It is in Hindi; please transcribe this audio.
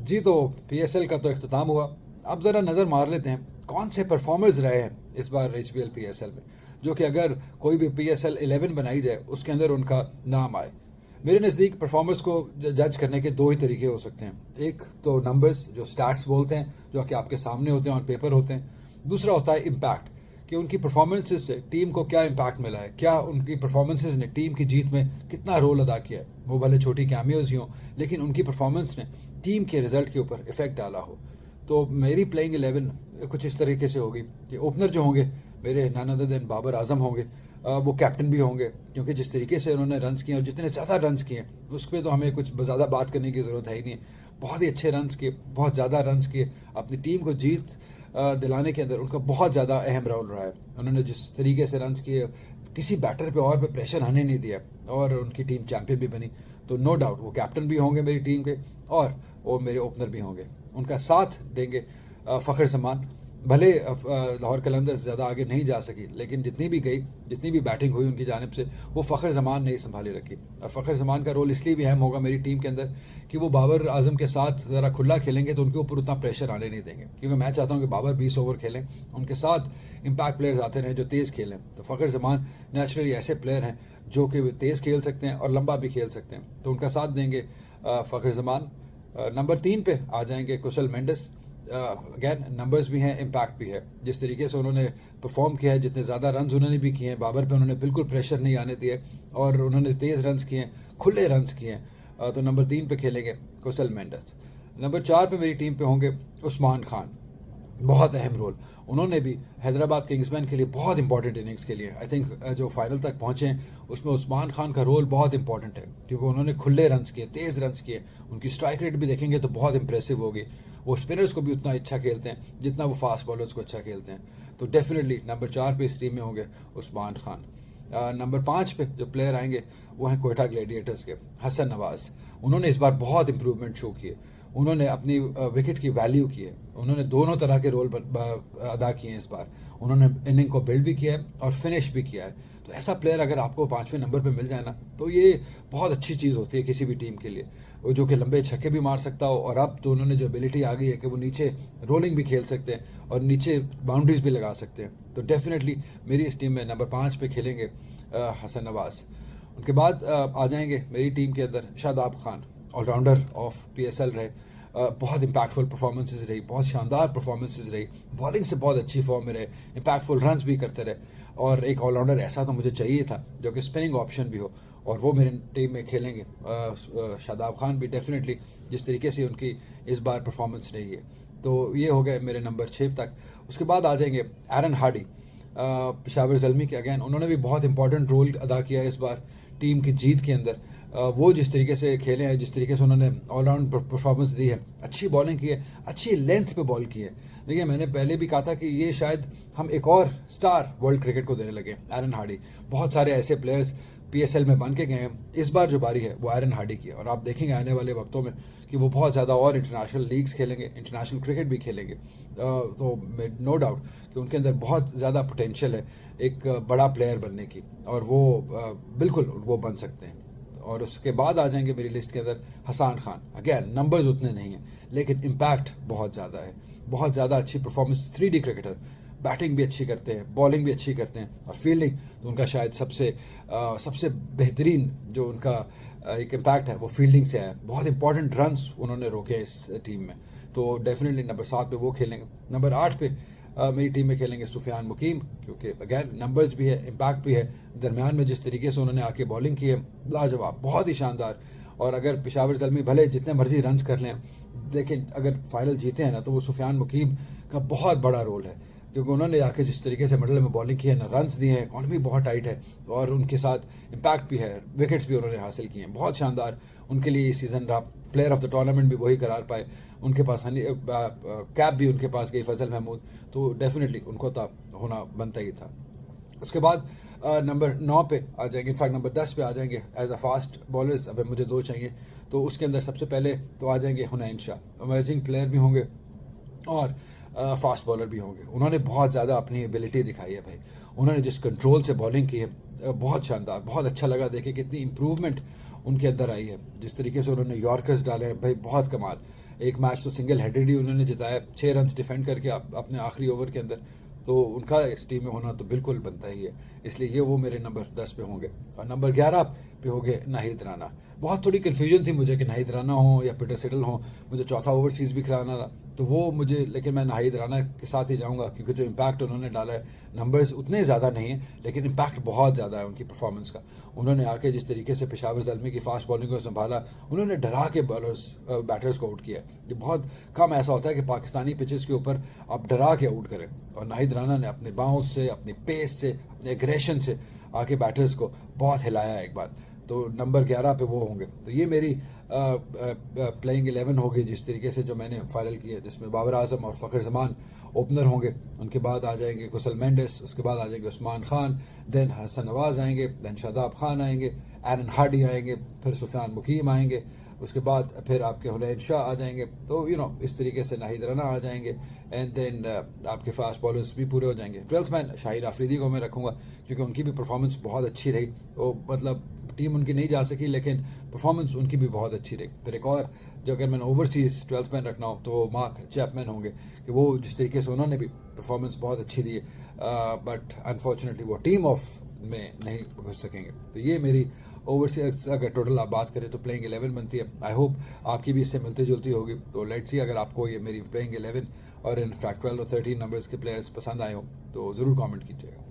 जी, तो पीएसएल का तो इख्तिताम हुआ। अब ज़रा नज़र मार लेते हैं कौन से परफॉर्मर्स रहे हैं इस बार एचबीएल पीएसएल में, जो कि अगर कोई भी पीएसएल 11 बनाई जाए उसके अंदर उनका नाम आए। मेरे नज़दीक परफॉर्मर्स को जज करने के दो ही तरीके हो सकते हैं। एक तो नंबर्स, जो स्टैट्स बोलते हैं, जो कि आपके सामने होते हैं, ऑन पेपर होते हैं। दूसरा होता है इम्पैक्ट, कि उनकी परफॉर्मेंसेस से टीम को क्या इम्पैक्ट मिला है, क्या उनकी परफॉर्मेंसेस ने टीम की जीत में कितना रोल अदा किया है। वो भले छोटी कैमियोज ही हों, लेकिन उनकी परफॉर्मेंस ने टीम के रिजल्ट के ऊपर इफेक्ट डाला हो। तो मेरी प्लेइंग 11 कुछ इस तरीके से होगी कि ओपनर जो होंगे मेरे none other than Babar Azam होंगे। वो कैप्टन भी होंगे, क्योंकि जिस तरीके से उन्होंने रन्स किए और जितने ज़्यादा रन्स किए उस पर तो हमें कुछ ज़्यादा बात करने की ज़रूरत है ही नहीं। बहुत ही अच्छे रन्स किए, बहुत ज़्यादा रन्स किए, अपनी टीम को जीत दिलाने के अंदर उनका बहुत ज़्यादा अहम रोल रहा है। उन्होंने जिस तरीके से रन्स किए, किसी बैटर पे और पे प्रेशर आने नहीं दिया और उनकी टीम चैंपियन भी बनी। तो नो डाउट वो कैप्टन भी होंगे मेरी टीम के, और वो मेरे ओपनर भी होंगे। उनका साथ देंगे फ़खर जमान। भले लाहौर कलंदर्स ज़्यादा आगे नहीं जा सकी, लेकिन जितनी भी गई, जितनी भी बैटिंग हुई उनकी जानिब से, वो फ़खर जमान ने ही संभाली रखी। और फ़खर जमान का रोल इसलिए भी अहम होगा मेरी टीम के अंदर कि वो बाबर आजम के साथ ज़रा खुला खेलेंगे तो उनके ऊपर उतना प्रेशर आने नहीं देंगे, क्योंकि मैं चाहता हूँ कि बाबर 20 ओवर खेलें, उनके साथ इम्पैक्ट प्लेयर्स आते रहें जो तेज़ खेलें। तो फ़खर जमान नेचुरली ऐसे प्लेयर हैं जो कि तेज़ खेल सकते हैं और लंबा भी खेल सकते हैं, तो उनका साथ देंगे फ़खर जमान। नंबर 3 पे आ जाएंगे कुशल मेंडिस। अगैन नंबर्स भी हैं, इम्पैक्ट भी है। जिस तरीके से उन्होंने परफॉर्म किया है, जितने ज़्यादा रन्स उन्होंने भी किए हैं, बाबर पे उन्होंने बिल्कुल प्रेशर नहीं आने दिए और उन्होंने तेज़ रन्स किए हैं, खुले रन्स किए हैं। तो नंबर 3 पे खेलेंगे कुशल मेंडिस। नंबर 4 पे मेरी टीम पे होंगे उस्मान खान। बहुत अहम रोल उन्होंने भी हैदराबाद किंग्समैन के लिए बहुत इंपॉर्टेंट इनिंग्स के लिए, आई थिंक जो फाइनल तक पहुंचे हैं उसमें उस्मान खान का रोल बहुत इंपॉर्टेंट है, क्योंकि उन्होंने खुले रन्स किए, तेज़ रन्स किए। उनकी स्ट्राइक रेट भी देखेंगे तो बहुत इंप्रेसिव होगी। वो स्पिनर्स को भी उतना अच्छा खेलते हैं जितना वो फास्ट बॉलर्स को अच्छा खेलते हैं। तो डेफिनेटली नंबर 4 पे इस टीम में होंगे उस्मान खान। नंबर 5 पे जो प्लेयर आएंगे वो हैं कोयटा ग्लैडिएटर्स के हसन नवाज। उन्होंने इस बार बहुत इंप्रूवमेंट शो किए। उन्होंने अपनी विकेट की वैल्यू की है। उन्होंने दोनों तरह के रोल अदा किए हैं इस बार। उन्होंने इनिंग को बिल्ड भी किया है और फिनिश भी किया है। तो ऐसा प्लेयर अगर आपको 5वें नंबर पे मिल जाए ना, तो ये बहुत अच्छी चीज़ होती है किसी भी टीम के लिए। वो जो कि लंबे छक्के भी मार सकता हो, और अब तो उन्होंने जो एबिलिटी आ गई है कि वो नीचे रोलिंग भी खेल सकते हैं और नीचे बाउंड्रीज भी लगा सकते हैं। तो डेफिनेटली मेरी इस टीम में नंबर 5 पे खेलेंगे हसन नवाज। उनके बाद आ जाएंगे मेरी टीम के अंदर Shadab Khan, allrounder of PSL रहे। बहुत इंपैक्टफुल परफॉर्मेंसेज रही, बहुत शानदार परफॉर्मेंसेज रही, बॉलिंग से बहुत अच्छी फॉर्म में रहे, इंपैक्टफुल रन्स भी करते रहे। और एक ऑलराउंडर ऐसा तो मुझे चाहिए था जो कि स्पिनिंग ऑप्शन भी हो, और वो मेरी टीम में खेलेंगे शादाब खान भी डेफिनेटली, जिस तरीके से उनकी इस बार परफॉर्मेंस रही है। तो ये हो गए मेरे नंबर 6 तक। उसके बाद आ जाएंगे एरन हार्डी, पेशावर ज़ल्मी के। अगैन उन्होंने भी बहुत इंपॉर्टेंट रोल अदा किया है इस बार टीम की जीत के अंदर। वो जिस तरीके से खेले हैं, जिस तरीके से उन्होंने ऑलराउंड परफॉर्मेंस दी है, अच्छी बॉलिंग की है, अच्छी लेंथ पे बॉल की है। देखिए, मैंने पहले भी कहा था कि ये शायद हम एक और स्टार वर्ल्ड क्रिकेट को देने लगे, एरन हार्डी। बहुत सारे ऐसे प्लेयर्स पीएसएल में बन के गए हैं, इस बार जो बारी है वो एरन हार्डी की है। और आप देखेंगे आने वाले वक्तों में कि वो बहुत ज़्यादा और इंटरनेशनल लीग्स खेलेंगे, इंटरनेशनल क्रिकेट भी खेलेंगे। तो नो डाउट कि उनके अंदर बहुत ज़्यादा पोटेंशियल है एक बड़ा प्लेयर बनने की, और वो बिल्कुल वो बन सकते हैं। और उसके बाद आ जाएंगे मेरी लिस्ट के अंदर हसन खान। अगेन नंबर्स उतने नहीं हैं, लेकिन इम्पैक्ट बहुत ज़्यादा है, बहुत ज़्यादा अच्छी परफॉर्मेंस, 3D क्रिकेटर, बैटिंग भी अच्छी करते हैं, बॉलिंग भी अच्छी करते हैं, और फील्डिंग तो उनका शायद सबसे बेहतरीन जो उनका एक इम्पैक्ट है वो फील्डिंग से है। बहुत इंपॉर्टेंट रन्स उन्होंने रोके इस टीम में। तो डेफिनेटली नंबर 7 पे वो खेलेंगे। नंबर 8 पे मेरी टीम में खेलेंगे सुफियान मुकीम, क्योंकि अगैन नंबर्स भी है, इम्पैक्ट भी है, दरमियान में जिस तरीके से उन्होंने आके बॉलिंग की है, लाजवाब, बहुत ही शानदार। और अगर पेशावर ज़ल्मी भले जितने मर्जी रन्स कर लें, लेकिन अगर फाइनल जीते हैं ना, तो वो सुफियान मुकीम का बहुत बड़ा रोल है, क्योंकि उन्होंने आके जिस तरीके से मिडल में बॉलिंग की है ना, रन्स दिए हैं, इकॉनमी बहुत टाइट है, और उनके साथ इम्पैक्ट भी है, विकेट्स भी उन्होंने हासिल किए हैं, बहुत शानदार उनके लिए ये सीज़न रहा। प्लेयर ऑफ द टूर्नामेंट भी वही करार पाए। उनके पास कैप भी उनके पास गई, फजल महमूद। तो डेफिनेटली उनको तो होना बनता ही था। उसके बाद नंबर 9 पे आ जाएंगे, इनफैक्ट नंबर 10 पे आ जाएंगे एज अ फास्ट बॉलर्स। अब मुझे 2 चाहिए, तो उसके अंदर सबसे पहले तो आ जाएंगे हुनैन शाह। अमेजिंग प्लेयर भी होंगे और फास्ट बॉलर भी होंगे। उन्होंने बहुत ज़्यादा अपनी एबिलिटी दिखाई है भाई। उन्होंने जिस कंट्रोल से बॉलिंग की है, बहुत शानदार, बहुत अच्छा लगा देखे कितनी इंप्रूवमेंट उनके अंदर आई है। जिस तरीके से उन्होंने यॉर्कर्स डाले हैं भाई, बहुत कमाल। एक मैच तो सिंगल हेडेड ही उन्होंने जिताया, 6 रन्स डिफेंड करके अपने आखिरी ओवर के अंदर, तो उनका इस टीम में होना तो बिल्कुल बनता ही है। इसलिए ये वो मेरे नंबर 10 पे होंगे। और नंबर 11 पे होंगे नाहिद राना। बहुत थोड़ी कन्फ्यूजन थी मुझे कि नाहिद राना हो या पीटर सिडल हो, मुझे चौथा ओवरसीज़ भी खिलाना था, तो वो मुझे, लेकिन मैं नाहिद राना के साथ ही जाऊँगा क्योंकि जो इम्पैक्ट उन्होंने डाला है, नंबर्स उतने ज़्यादा नहीं हैं लेकिन इम्पैक्ट बहुत ज़्यादा है उनकी परफॉर्मेंस का। उन्होंने आके जिस तरीके से पेशावर ज़ल्मी की फास्ट बॉलिंग को संभाला, उन्होंने डरा के बॉलर्स बैटर्स को आउट किया। ये बहुत कम ऐसा होता है कि पाकिस्तानी पिचेस के ऊपर आप डरा के आउट करें, और नाहिद राना ने अपने बाउंस से, अपनी पेस से, अपने एग्रेशन से आके बैटर्स को बहुत हिलाया एक बार। तो नंबर 11 पे वो होंगे। तो ये मेरी प्लेइंग 11 होगी जिस तरीके से जो मैंने फाइनल की है, जिसमें बाबर आजम और फ़खर जमान ओपनर होंगे, उनके बाद आ जाएंगे कुशल मेंडिस, उसके बाद आ जाएंगे उस्मान खान, देन हसन नवाज़ आएंगे, देन शादाब खान आएंगे, एरन हार्डी आएंगे, फिर सुफियान मुकीम आएंगे, उसके बाद फिर आपके हुसैन शाह आ जाएंगे। तो इस तरीके से नाहिद राना आ जाएंगे, एंड देन आपके फास्ट बॉलर्स भी पूरे हो जाएंगे। 12th मैन शाहिद आफरीदी को मैं रखूँगा क्योंकि उनकी भी परफॉर्मेंस बहुत अच्छी रही। तो मतलब टीम उनकी नहीं जा सकी लेकिन परफॉर्मेंस उनकी भी बहुत अच्छी रही। फिर एक और जो अगर मैंने ओवरसीज़ 12th मैन रखना हो तो वो मार्क चैपमैन होंगे, कि वो जिस तरीके से उन्होंने भी परफॉर्मेंस बहुत अच्छी दी है, बट अनफॉर्चुनेटली वो टीम ऑफ में नहीं घुस सकेंगे। तो ये मेरी ओवरसीज अगर टोटल आप बात करें तो प्लेइंग 11 बनती है। आई होप आपकी भी इससे मिलती जुलती होगी। तो लेट्स सी, अगर आपको ये मेरी प्लेइंग 11 और इन फैक्ट 12 और 13 नंबर्स के प्लेयर्स पसंद आए हो तो ज़रूर कमेंट कीजिएगा।